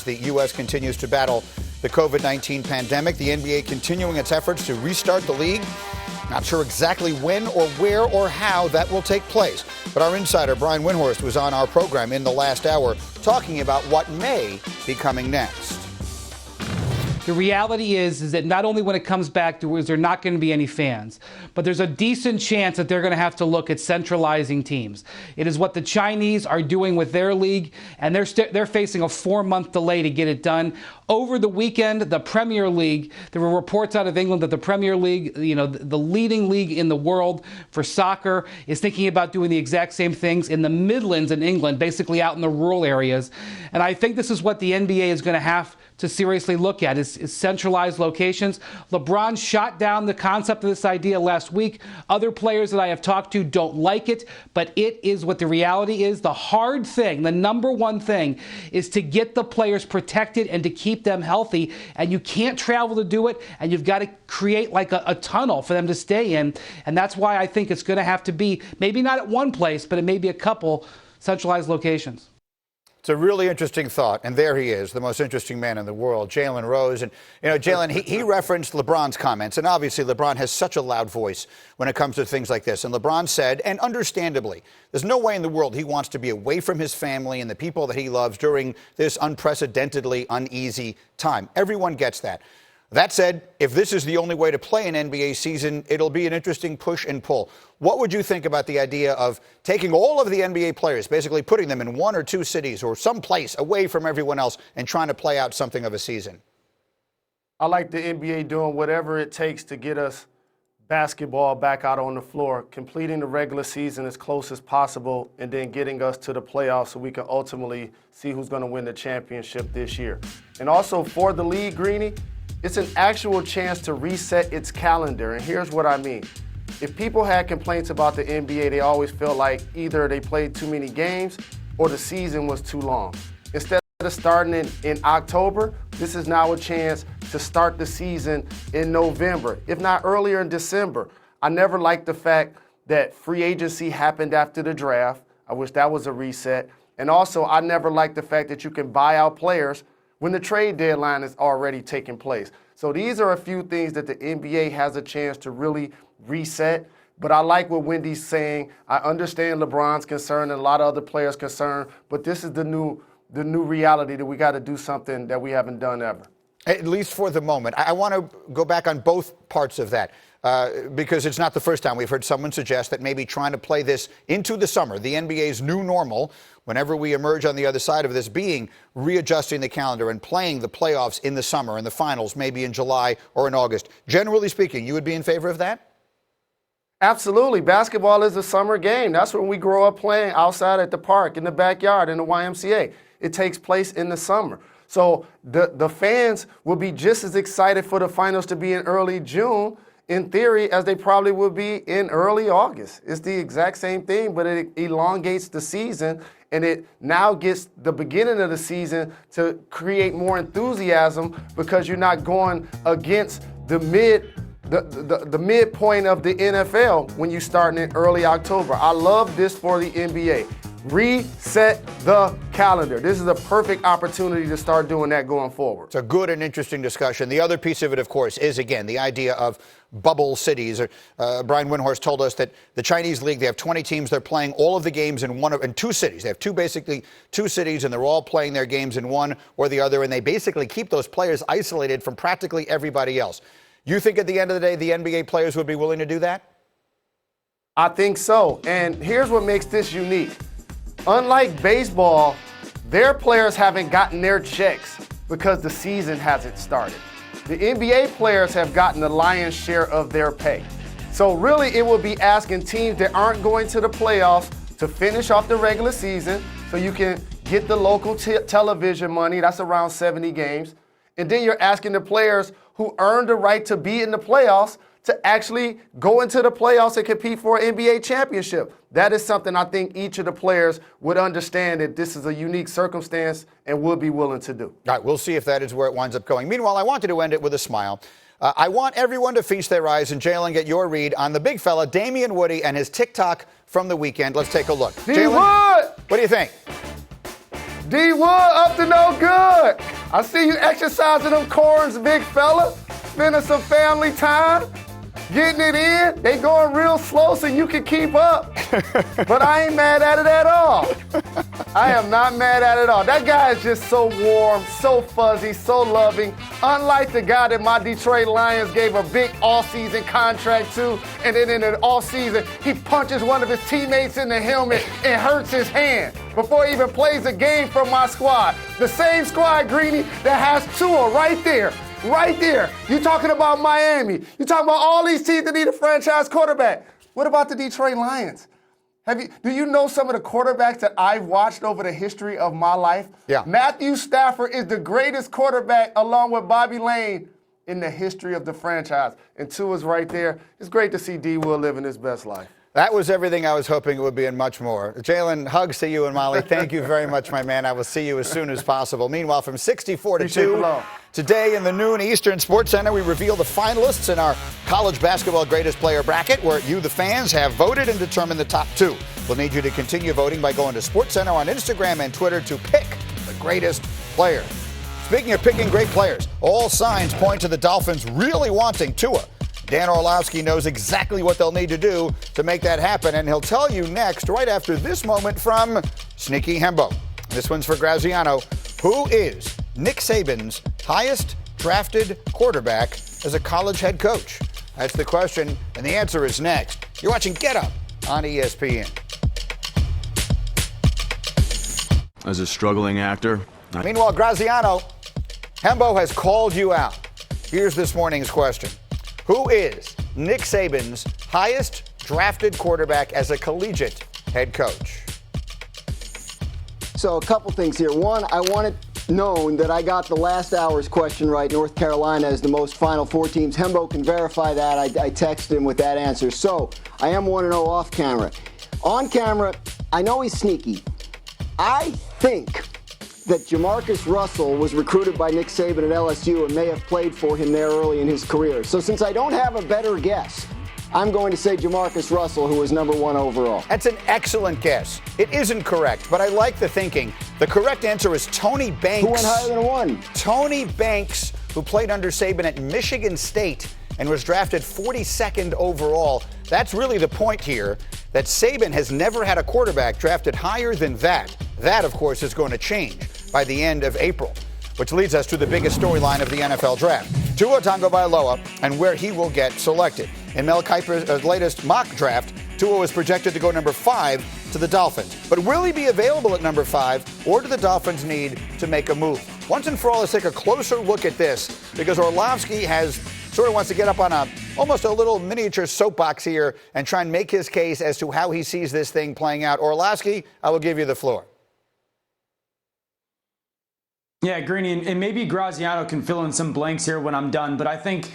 the U.S. continues to battle the COVID-19 pandemic. The NBA continuing its efforts to restart the league. Not sure exactly when or where or how that will take place. But our insider, Brian Windhorst, was on our program in the last hour talking about what may be coming next. The reality is that not only when it comes back to is there not going to be any fans, but there's a decent chance that they're going to have to look at centralizing teams. It is what the Chinese are doing with their league, and they're facing a 4-month delay to get it done. Over the weekend, the Premier League, there were reports out of England that the Premier League, the leading league in the world for soccer, is thinking about doing the exact same things in the Midlands in England, basically out in the rural areas. And I think this is what the NBA is going to have to seriously look at is centralized locations. LeBron shot down the concept of this idea last week. Other players that I have talked to don't like it, but it is what the reality is. The hard thing, the number one thing, is to get the players protected and to keep them healthy. And you can't travel to do it, and you've got to create like a tunnel for them to stay in. And that's why I think it's going to have to be, maybe not at one place, but it may be a couple centralized locations. It's a really interesting thought, and there he is, the most interesting man in the world, Jalen Rose. And, Jalen, he referenced LeBron's comments, and obviously LeBron has such a loud voice when it comes to things like this. And LeBron said, and understandably, there's no way in the world he wants to be away from his family and the people that he loves during this unprecedentedly uneasy time. Everyone gets that. That said, if this is the only way to play an NBA season, it'll be an interesting push and pull. What would you think about the idea of taking all of the NBA players, basically putting them in one or two cities or someplace away from everyone else and trying to play out something of a season? I like the NBA doing whatever it takes to get us basketball back out on the floor, completing the regular season as close as possible, and then getting us to the playoffs so we can ultimately see who's going to win the championship this year. And also for the league, Greeny, it's an actual chance to reset its calendar, and here's what I mean. If people had complaints about the NBA, they always felt like either they played too many games or the season was too long. Instead of starting in October, this is now a chance to start the season in November, if not earlier in December. I never liked the fact that free agency happened after the draft. I wish that was a reset. And also, I never liked the fact that you can buy out players when the trade deadline is already taking place. So these are a few things that the NBA has a chance to really reset. But I like what Wendy's saying. I understand LeBron's concern and a lot of other players' concern, but this is the new reality that we got to do something that we haven't done ever. At least for the moment. I want to go back on both parts of that because it's not the first time we've heard someone suggest that maybe trying to play this into the summer, the NBA's new normal, whenever we emerge on the other side of this, being readjusting the calendar and playing the playoffs in the summer and the finals maybe in July or in August. Generally speaking, you would be in favor of that? Absolutely. Basketball is a summer game. That's when we grow up playing outside at the park, in the backyard, in the YMCA. It takes place in the summer. So the fans will be just as excited for the finals to be in early June, in theory, as they probably would be in early August. It's the exact same thing, but it elongates the season, and it now gets the beginning of the season to create more enthusiasm because you're not going against the midpoint of the NFL when you start in early October. I love this for the NBA. Reset the calendar. This is a perfect opportunity to start doing that going forward. It's a good and interesting discussion. The other piece of it, of course, is, again, the idea of bubble cities. Brian Windhorst told us that the Chinese league, they have 20 teams. They're playing all of the games in two cities. They have basically two cities, and they're all playing their games in one or the other, and they basically keep those players isolated from practically everybody else. You think at the end of the day the NBA players would be willing to do that? I think so. And here's what makes this unique. Unlike baseball, their players haven't gotten their checks because the season hasn't started. The NBA players have gotten the lion's share of their pay. So really, it will be asking teams that aren't going to the playoffs to finish off the regular season so you can get the local television money. That's around 70 games. And then you're asking the players who earned the right to be in the playoffs to actually go into the playoffs and compete for an NBA championship. That is something I think each of the players would understand that this is a unique circumstance and would be willing to do. All right, we'll see if that is where it winds up going. Meanwhile, I wanted to end it with a smile. I want everyone to feast their eyes and Jalen get your read on the big fella, Damian Woody, and his TikTok from the weekend. Let's take a look. D. Wood! What do you think? D. Wood up to no good. I see you exercising them corns, big fella. Spending some family time. Getting it in. They going real slow so you can keep up. But I ain't mad at it at all. I am not mad at it at all. That guy is just so warm, so fuzzy, so loving. Unlike the guy that my Detroit Lions gave a big all-season contract to, and then in the all-season, he punches one of his teammates in the helmet and hurts his hand before he even plays a game for my squad. The same squad, Greeny, that has Tua right there. Right there. You talking about Miami. You talking about all these teams that need a franchise quarterback. What about the Detroit Lions? Do you know some of the quarterbacks that I've watched over the history of my life? Yeah. Matthew Stafford is the greatest quarterback along with Bobby Lane in the history of the franchise. And Tua's right there. It's great to see D. Will living his best life. That was everything I was hoping it would be and much more. Jalen, hugs to you and Molly. Thank you very much, my man. I will see you as soon as possible. Meanwhile, from 64 to 2, today in the noon Eastern Sports Center, we reveal the finalists in our college basketball greatest player bracket, where you, the fans, have voted and determined the top 2. We'll need you to continue voting by going to SportsCenter on Instagram and Twitter to pick the greatest player. Speaking of picking great players, all signs point to the Dolphins really wanting Tua. Dan Orlovsky knows exactly what they'll need to do to make that happen, and he'll tell you next, right after this moment from Sneaky Hembo. This one's for Graziano. Who is Nick Saban's highest drafted quarterback as a college head coach? That's the question, and the answer is next. You're watching Get Up on ESPN. As a struggling actor. Meanwhile, Graziano, Hembo has called you out. Here's this morning's question. Who is Nick Saban's highest drafted quarterback as a collegiate head coach? So a couple things here. One, I want it known that I got the last hour's question right. North Carolina is the most Final Four teams. Hembo can verify that. I texted him with that answer. So I am 1-0 off camera. On camera, I know he's sneaky. I think that Jamarcus Russell was recruited by Nick Saban at LSU and may have played for him there early in his career. So since I don't have a better guess, I'm going to say Jamarcus Russell, who was number 1 overall. That's an excellent guess. It isn't correct, but I like the thinking. The correct answer is Tony Banks. Who went higher than 1? Tony Banks, who played under Saban at Michigan State and was drafted 42nd overall. That's really the point here, that Saban has never had a quarterback drafted higher than that. That, of course, is going to change by the end of April, which leads us to the biggest storyline of the NFL draft, Tua Tagovailoa and where he will get selected. In Mel Kiper's latest mock draft, Tua was projected to go number 5 to the Dolphins. But will he be available at number 5, or do the Dolphins need to make a move? Once and for all, let's take a closer look at this, because Orlovsky sort of wants to get up on almost a little miniature soapbox here and try and make his case as to how he sees this thing playing out. Orlovsky, I will give you the floor. Yeah, Greeny, and maybe Graziano can fill in some blanks here when I'm done, but I think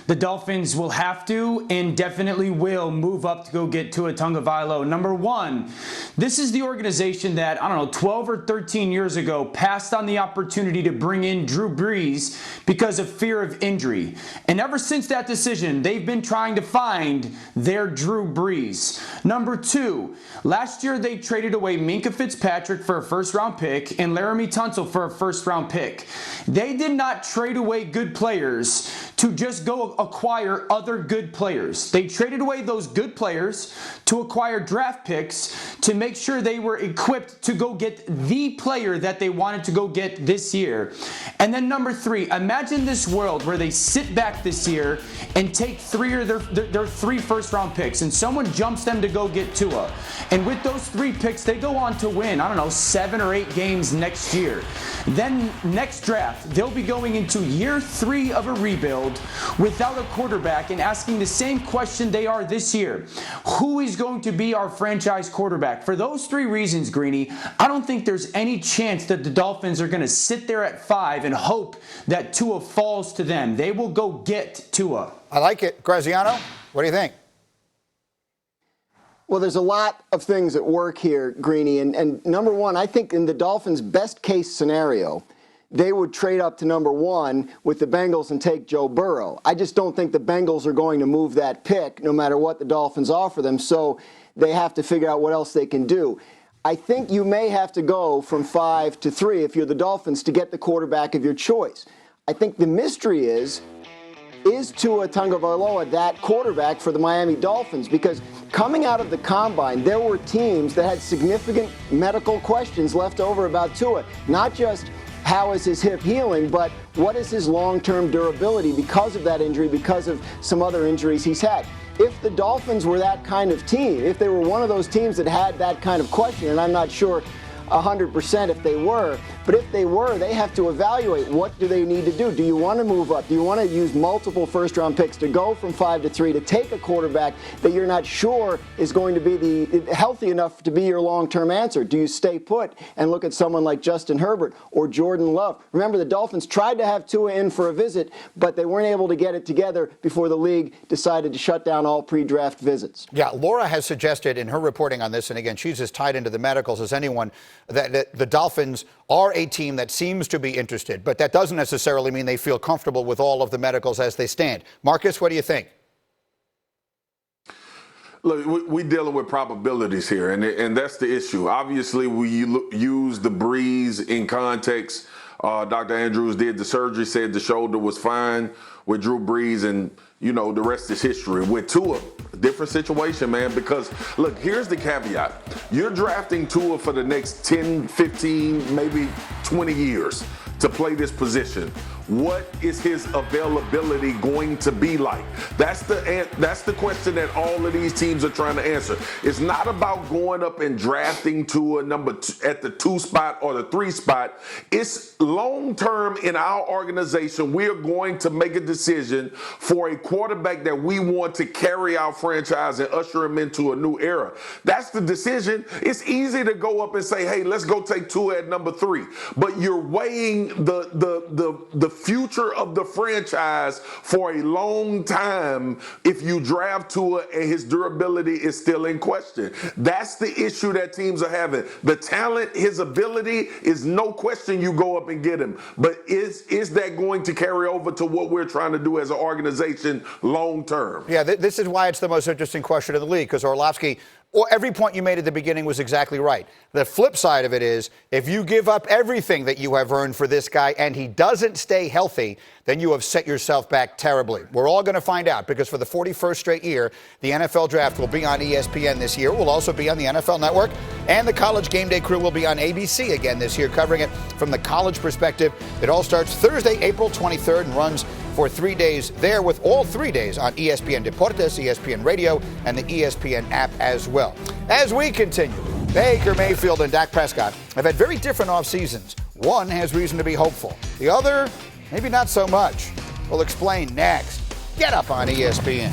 the Dolphins will have to and definitely will move up to go get Tua Tagovailoa. Number 1, this is the organization that, 12 or 13 years ago passed on the opportunity to bring in Drew Brees because of fear of injury. And ever since that decision, they've been trying to find their Drew Brees. Number 2, last year they traded away Minkah Fitzpatrick for a first-round pick and Laramie Tunsil for a first-round pick. They did not trade away good players to just go acquire other good players. They traded away those good players to acquire draft picks to make sure they were equipped to go get the player that they wanted to go get this year. And then number 3, imagine this world where they sit back this year and take 3 of their 3 first-round picks, and someone jumps them to go get Tua. And with those 3 picks, they go on to win, 7 or 8 games next year. Then next draft, they'll be going into year 3 of a rebuild without a quarterback and asking the same question they are this year. Who is going to be our franchise quarterback? For those 3 reasons, Greeny, I don't think there's any chance that the Dolphins are going to sit there at 5 and hope that Tua falls to them. They will go get Tua. I like it. Graziano, what do you think? Well, there's a lot of things at work here, Greeny. And number 1, I think in the Dolphins' best case scenario, they would trade up to number 1 with the Bengals and take Joe Burrow. I just don't think the Bengals are going to move that pick no matter what the Dolphins offer them, so they have to figure out what else they can do. I think you may have to go from 5 to 3 if you're the Dolphins to get the quarterback of your choice. I think the mystery is Tua Tagovailoa that quarterback for the Miami Dolphins? Because coming out of the combine, there were teams that had significant medical questions left over about Tua. Not just how is his hip healing, but what is his long-term durability because of that injury, because of some other injuries he's had. If the Dolphins were that kind of team, if they were one of those teams that had that kind of question, and I'm not sure 100% if they were, but if they were, they have to evaluate what do they need to do. Do you want to move up? Do you want to use multiple first-round picks to go from 5 to 3 to take a quarterback that you're not sure is going to be healthy enough to be your long-term answer? Do you stay put and look at someone like Justin Herbert or Jordan Love? Remember, the Dolphins tried to have Tua in for a visit, but they weren't able to get it together before the league decided to shut down all pre-draft visits. Yeah, Laura has suggested in her reporting on this, and again, she's as tied into the medicals as anyone, that the Dolphins are a team that seems to be interested, but that doesn't necessarily mean they feel comfortable with all of the medicals as they stand. Marcus, what do you think? Look, we're dealing with probabilities here, and that's the issue. Obviously, we use the breeze in context. Dr. Andrews did the surgery, said the shoulder was fine with Drew Brees, and, you know, the rest is history. With Tua, different situation, man, because, look, here's the caveat. You're drafting Tua for the next 10, 15, maybe 20 years to play this position. What is his availability going to be like? That's the question that all of these teams are trying to answer. It's not about going up and drafting Tua at the 2 spot or the 3 spot. It's long term in our organization. We are going to make a decision for a quarterback that we want to carry our franchise and usher him into a new era. That's the decision. It's easy to go up and say, hey, let's go take Tua at number 3. But you're weighing the future of the franchise for a long time if you draft Tua and his durability is still in question. That's the issue that teams are having. The talent, his ability is no question you go up and get him. But is that going to carry over to what we're trying to do as an organization long term? Yeah, this is why it's the most interesting question in the league, because Orlovsky, every point you made at the beginning was exactly right. The flip side of it is, if you give up everything that you have earned for this guy and he doesn't stay healthy, then you have set yourself back terribly. We're all going to find out, because for the 41st straight year, the NFL Draft will be on ESPN this year. It will also be on the NFL Network, and the College Game Day crew will be on ABC again this year, covering it from the college perspective. It all starts Thursday, April 23rd, and runs for 3 days there, with all 3 days on ESPN Deportes, ESPN Radio, and the ESPN app as well. As we continue, Baker Mayfield and Dak Prescott have had very different off seasons. One has reason to be hopeful. The other, maybe not so much. We'll explain next. Get up on ESPN.